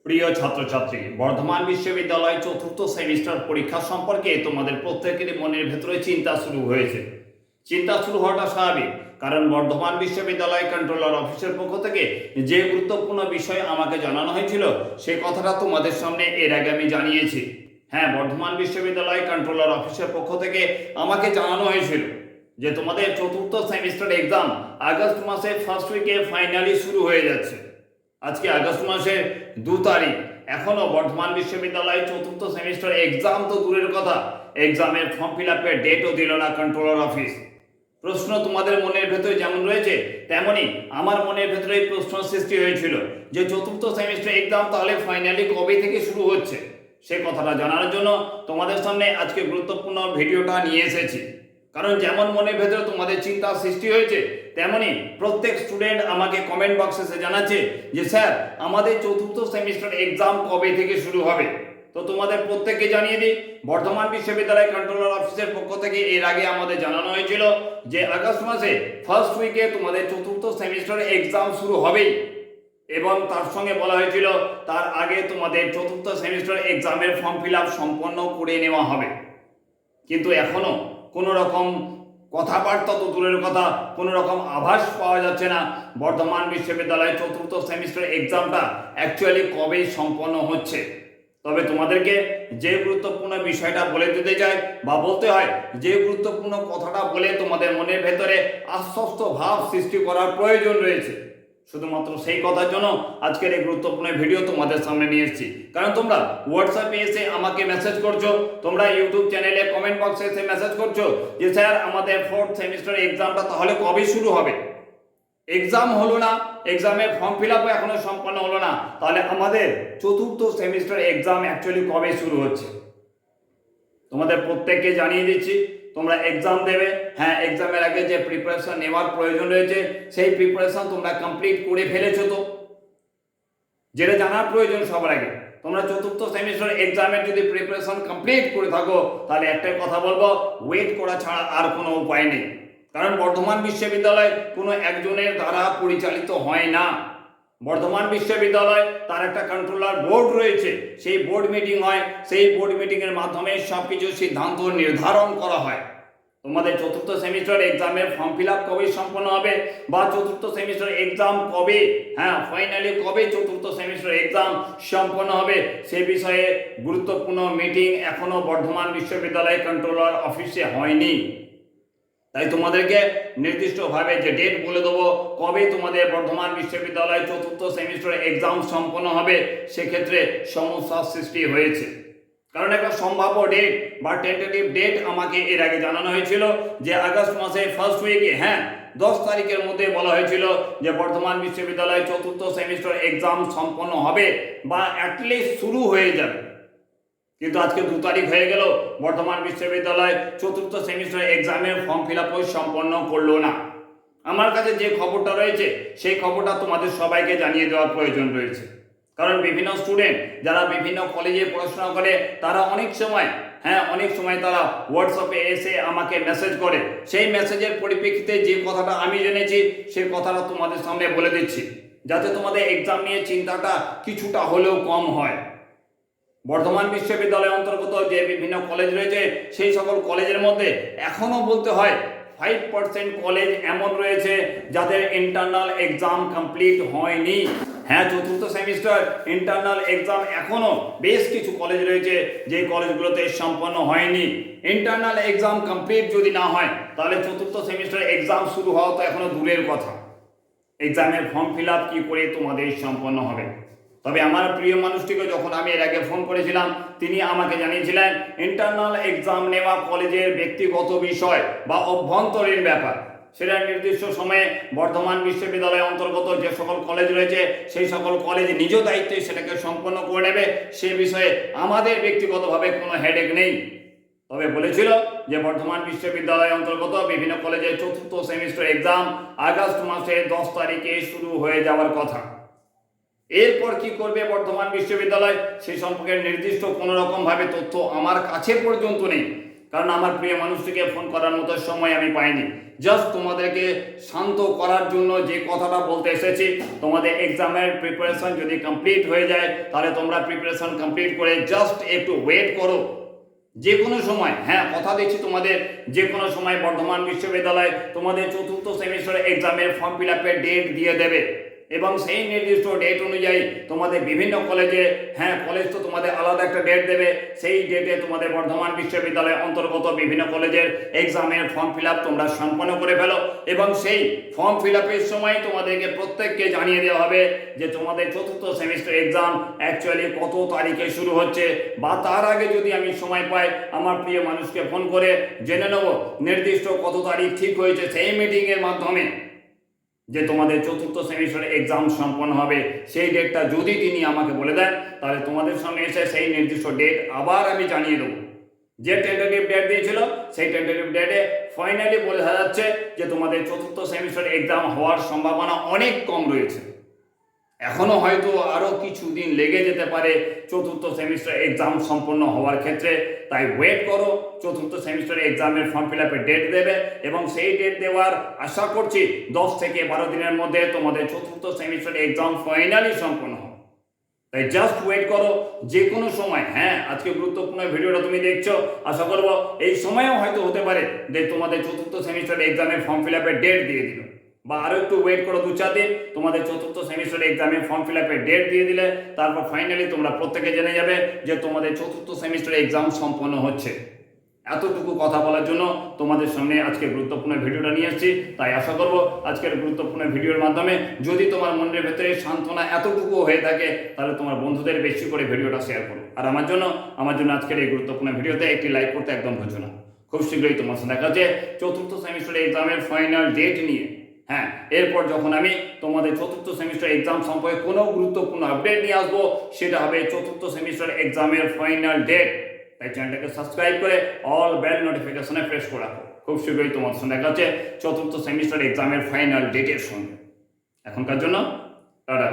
প্রিয় ছাত্রছাত্রী, বর্ধমান বিশ্ববিদ্যালয় চতুর্থ সেমিস্টার পরীক্ষা সম্পর্কে তোমাদের প্রত্যেকেরই মনের ভেতরে চিন্তা শুরু হয়েছে। চিন্তা শুরু হওয়াটা স্বাভাবিক, কারণ বর্ধমান বিশ্ববিদ্যালয় কন্ট্রোলার অফিসের পক্ষ থেকে যে গুরুত্বপূর্ণ বিষয় আমাকে জানানো হয়েছিল সে কথাটা তোমাদের সামনে এর আগে আমি জানিয়েছি। হ্যাঁ, বর্ধমান বিশ্ববিদ্যালয় কন্ট্রোলার অফিসের পক্ষ থেকে আমাকে জানানো হয়েছিল যে তোমাদের চতুর্থ সেমিস্টার এক্সাম আগস্ট মাসের ফার্স্ট উইকে ফাইনালি শুরু হয়ে যাচ্ছে। আজকে আগস্ট মাসের 2 তারিখ, এখনো বর্ধমান বিশ্ববিদ্যালয় চতুর্থ সেমিস্টার এক্সাম তো দূরের কথা, এক্সামের ফর্ম ফিল আপের ডেটও দিল না কন্ট্রোলার অফিস। প্রশ্ন তোমাদের মনের ভেতরে যেমন রয়েছে তেমনি আমার মনের ভেতরে প্রশ্ন সৃষ্টি হয়েছিল যে চতুর্থ সেমিস্টার এক্সাম তাহলে ফাইনালি কবে থেকে শুরু হচ্ছে, সে কথাটা জানার জন্য তোমাদের সামনে আজকে গুরুত্বপূর্ণ ভিডিওটা নিয়ে এসেছি। কারণ যেমন মনের ভেতরে তোমাদের চিন্তা সৃষ্টি হয়েছে তেমনি প্রত্যেক স্টুডেন্ট আমাকে কমেন্ট বক্সে এসে জানাচ্ছে যে স্যার আমাদের চতুর্থ সেমিস্টার এক্সাম কবে থেকে শুরু হবে। তো তোমাদের প্রত্যেককে জানিয়ে দিই, বর্ধমান বিশ্ববিদ্যালয় কন্ট্রোলার অফিসের পক্ষ থেকে এর আগে আমাদের জানানো হয়েছিল যে আগস্ট মাসে ফার্স্ট উইকে তোমাদের চতুর্থ সেমিস্টার এক্সাম শুরু হবেই, এবং তার সঙ্গে বলা হয়েছিল তার আগে তোমাদের চতুর্থ সেমিস্টার এক্সামের ফর্ম ফিল আপ সম্পন্ন করে নেওয়া হবে। কিন্তু এখনো কোনো রকম কথাবার্তা তো দূরের কথা, কোনো রকম আভাস পাওয়া যাচ্ছে না বর্ধমান বিশ্ববিদ্যালয়ের চতুর্থ সেমিস্টার এক্সামটা অ্যাকচুয়ালি কবে সম্পন্ন হচ্ছে। তবে তোমাদেরকে যে গুরুত্বপূর্ণ বিষয়টা বলে দিতে চাই বা বলতে হয়, যে গুরুত্বপূর্ণ কথাটা বলে তোমাদের মনের ভেতরে আশ্বস্ত ভাব সৃষ্টি করার প্রয়োজন রয়েছে, শুধুমাত্র সেই কথার জন্য আজকের এই গুরুত্বপূর্ণ ভিডিও তোমাদের সামনে নিয়ে এসেছি। কারণ তোমরা হোয়াটসঅ্যাপে এসে আমাকে মেসেজ করছো, তোমরা ইউটিউব চ্যানেলে কমেন্ট বক্সে এসে মেসেজ করছো যে স্যার আমাদের ফোর্থ সেমিস্টার এক্সামটা তাহলে কবে শুরু হবে। এক্সাম হলো না, এক্সামের ফর্ম ফিল আপও এখনো সম্পন্ন হলো না, তাহলে আমাদের চতুর্থ সেমিস্টার এক্সাম অ্যাকচুয়ালি কবে শুরু হচ্ছে। তোমাদের প্রত্যেককে জানিয়ে দিচ্ছি তোমরা এক্সাম দেবে। হ্যাঁ, এক্সামের আগে যে প্রিপারেশন নেওয়ার প্রয়োজন রয়েছে সেই প্রিপারেশন তোমরা কমপ্লিট করে ফেলেছো। তো যেটা জানার প্রয়োজন সবার আগে, তোমরা চতুর্থ সেমিস্টার এক্সামের যদি প্রিপারেশন কমপ্লিট করে থাকো তাহলে একটাই কথা বলবো, ওয়েট করা ছাড়া আর কোনো উপায় নেই। কারণ বর্ধমান বিশ্ববিদ্যালয় কোনো একজনের দ্বারা পরিচালিত হয় না। বর্ধমান বিশ্ববিদ্যালয় তার একটা কন্ট্রোলার বোর্ড রয়েছে, সেই বোর্ড মিটিং হয়, সেই বোর্ড মিটিংয়ের মাধ্যমে সব কিছু সিদ্ধান্ত নির্ধারণ করা হয়। তোমাদের চতুর্থ সেমিস্টার এক্সামের ফর্ম ফিল আপ কবে সম্পন্ন হবে বা চতুর্থ সেমিস্টার এক্সাম কবে, হ্যাঁ ফাইনালি কবে চতুর্থ সেমিস্টার এক্সাম সম্পন্ন হবে সে বিষয়ে গুরুত্বপূর্ণ মিটিং এখনো বর্ধমান বিশ্ববিদ্যালয় কন্ট্রোলার অফিসে হয়নি। তাই তোমাদেরকে নির্দিষ্টভাবে যে ডেট বলে দেবো কবে তোমাদের বর্ধমান বিশ্ববিদ্যালয় চতুর্থ সেমিস্টার এক্সাম সম্পন্ন হবে, সেক্ষেত্রে সমস্যার সৃষ্টি হয়েছে। কারণ একটা সম্ভাব্য ডেট বা টেন্টেটিভ ডেট আমাকে এর আগে জানানো হয়েছিল যে আগস্ট মাসের ফার্স্ট উইকে, হ্যাঁ 10 তারিখের মধ্যে বলা হয়েছিল যে বর্ধমান বিশ্ববিদ্যালয় চতুর্থ সেমিস্টার এক্সাম সম্পন্ন হবে বা অ্যাটলিস্ট শুরু হয়ে যাবে। কিন্তু আজকে 2 তারিখ হয়ে গেল, বর্ধমান বিশ্ববিদ্যালয় চতুর্থ সেমিস্টার এক্সামের ফর্ম ফিল আপ সম্পন্ন করলো না। আমার কাছে যে খবরটা রয়েছে সেই খবরটা তোমাদের সবাইকে জানিয়ে দেওয়ার প্রয়োজন রয়েছে। কারণ বিভিন্ন স্টুডেন্ট যারা বিভিন্ন কলেজে পড়াশোনা করে তারা অনেক সময় তারা হোয়াটসঅ্যাপে এসে আমাকে মেসেজ করে, সেই মেসেজের পরিপ্রেক্ষিতে যে কথাটা আমি জেনেছি সেই কথাটা তোমাদের সামনে বলে দিচ্ছি, যাতে তোমাদের এক্সাম নিয়ে চিন্তাটা কিছুটা হলেও কম হয়। বর্ধমান বিশ্ববিদ্যালয়ের অন্তর্গত যে বিভিন্ন কলেজ রয়েছে সেই সকল কলেজের মধ্যে এখনো বলতে হয় 5% কলেজ এমন রয়েছে যাদের ইন্টারনাল এক্সাম কমপ্লিট হয়নি। হ্যাঁ, চতুর্থ সেমিস্টার ইন্টারনাল এক্সাম এখনো বেশ কিছু কলেজ রয়েছে যে কলেজগুলোতে সম্পন্ন হয়নি। ইন্টারনাল এক্সাম কমপ্লিট যদি না হয় তাহলে চতুর্থ সেমিস্টার এক্সাম শুরু হওয়া তো এখনো দূরের কথা। এক্সামের ফর্ম ফিল আপ কি করে তোমাদের সম্পন্ন হবে। তবে আমার প্রিয় মানুষটিকে যখন আমি এর আগে ফোন করেছিলাম তিনি আমাকে জানিয়েছিলেন ইন্টারনাল এক্সাম নেওয়া কলেজের ব্যক্তিগত বিষয় বা অভ্যন্তরীণ ব্যাপার, সেটা নির্দিষ্ট সময়ে বর্ধমান বিশ্ববিদ্যালয়ের অন্তর্গত যে সকল কলেজ রয়েছে সেই সকল কলেজ নিজ দায়িত্বে সেটাকে সম্পন্ন করে নেবে, সে বিষয়ে আমাদের ব্যক্তিগতভাবে কোনো হেডেক নেই। তবে বলেছিল যে বর্ধমান বিশ্ববিদ্যালয়ের অন্তর্গত বিভিন্ন কলেজের চতুর্থ সেমিস্টার এক্সাম আগস্ট মাসে 10 তারিখে শুরু হয়ে যাওয়ার কথা। এরপর কি করবে বর্ধমান বিশ্ববিদ্যালয় সে সম্পর্কে নির্দিষ্ট কোনো রকম ভাবে তথ্য আমার কাছে পর্যন্ত নেই। কারণ আমার প্রিয় মানুষটিকে ফোন করার মতো সময় আমি পাইনি। জাস্ট তোমাদেরকে শান্ত করার জন্য যে কথাটা বলতে এসেছি, তোমাদের এক্সামের প্রিপারেশন যদি কমপ্লিট হয়ে যায় তাহলে তোমরা প্রিপারেশন কমপ্লিট করে জাস্ট একটু ওয়েট করো। যে কোনো সময়, হ্যাঁ কথা দিচ্ছি, তোমাদের যে কোনো সময় বর্ধমান বিশ্ববিদ্যালয় তোমাদের চতুর্থ সেমিস্টার এক্সামের ফর্ম ফিল আপের ডেট দিয়ে দেবে এবং সেই নির্দিষ্ট ডেট অনুযায়ী তোমাদের বিভিন্ন কলেজে, হ্যাঁ কলেজ তো তোমাদের আলাদা একটা ডেট দেবে, সেই ডেটে তোমাদের বর্ধমান বিশ্ববিদ্যালয় অন্তর্গত বিভিন্ন কলেজের এক্সামের ফর্ম ফিল আপ তোমরা সম্পন্ন করে ফেলো এবং সেই ফর্ম ফিল আপের সময় তোমাদেরকে প্রত্যেককে জানিয়ে দেওয়া হবে যে তোমাদের চতুর্থ সেমিস্টার এক্সাম অ্যাকচুয়ালি কত তারিখে শুরু হচ্ছে, বা তার আগে যদি আমি সময় পাই আমার প্রিয় মানুষকে ফোন করে জেনে নেব নির্দিষ্ট কত তারিখ ঠিক হয়েছে সেই মিটিংয়ের মাধ্যমে যে তোমাদের চতুর্থ সেমিস্টার এক্সাম সম্পন্ন হবে। সেই ডেটটা যদি তিনি আমাকে বলে দেন তাহলে তোমাদের সামনে এসে সেই নির্দিষ্ট ডেট আবার আমি জানিয়ে দেবো। যে টেন্টেটিভ ডেট দিয়েছিল সেই টেন্টেটিভ ডেটে ফাইনালি বোঝা যাচ্ছে যে তোমাদের চতুর্থ সেমিস্টার এক্সাম হওয়ার সম্ভাবনা অনেক কম রয়েছে। এখনো হয়তো আরও কিছুদিন লেগে যেতে পারে চতুর্থ সেমিস্টার এক্সাম সম্পন্ন হওয়ার ক্ষেত্রে। তাই ওয়েট করো, চতুর্থ সেমিস্টার এক্সামের ফর্ম ফিল আপের ডেট দেবে এবং সেই ডেট দেওয়ার আশা করছি 10 থেকে 12 দিনের মধ্যে তোমাদের চতুর্থ সেমিস্টার এক্সাম ফাইনালি সম্পন্ন হবে। তাই জাস্ট ওয়েট করো যে কোনো সময়। হ্যাঁ আজকে গুরুত্বপূর্ণ ভিডিওটা তুমি দেখছো, আশা করবো এই সময়েও হয়তো হতে পারে যে তোমাদের চতুর্থ সেমিস্টার এক্সামের ফর্ম ফিল আপের ডেট দিয়ে দিল, বা আরও একটু ওয়েট করো 2-4 দিন, তোমাদের চতুর্থ সেমিস্টার এক্সামে ফর্ম ফিল আপের ডেট দিয়ে দিলে তারপর ফাইনালি তোমরা প্রত্যেকে জেনে যাবে যে তোমাদের চতুর্থ সেমিস্টার এক্সাম সম্পন্ন হচ্ছে। এতটুকু কথা বলার জন্য তোমাদের সামনে আজকে গুরুত্বপূর্ণ ভিডিওটা নিয়ে এসেছি। তাই আশা করব আজকের গুরুত্বপূর্ণ ভিডিওর মাধ্যমে যদি তোমার মনের ভেতরে সান্ত্বনা এতটুকু হয়ে থাকে তাহলে তোমার বন্ধুদের বেশি করে ভিডিওটা শেয়ার করো। আর আমার জন্য আজকের এই গুরুত্বপূর্ণ ভিডিওতে একটি লাইক করতে একদম ভুলছো না। খুব শীঘ্রই তোমার সাথে দেখা যাচ্ছে চতুর্থ সেমিস্টার এক্সামের ফাইনাল ডেট নিয়ে। হ্যাঁ এরপর যখন আমি তোমাদের চতুর্থ সেমিস্টার এক্সাম সম্পর্কে কোনো গুরুত্বপূর্ণ আপডেট নিয়ে আসবো সেটা হবে চতুর্থ সেমিস্টার এক্সামের ফাইনাল ডেট। তাই চ্যানেলটাকে সাবস্ক্রাইব করে অল বেল নোটিফিকেশনে প্রেস করে রাখো। খুব শীঘ্রই তোমার সঙ্গে দেখা যাচ্ছে চতুর্থ সেমিস্টার এক্সামের ফাইনাল ডেটের সঙ্গে। এখনকার জন্য টাটা।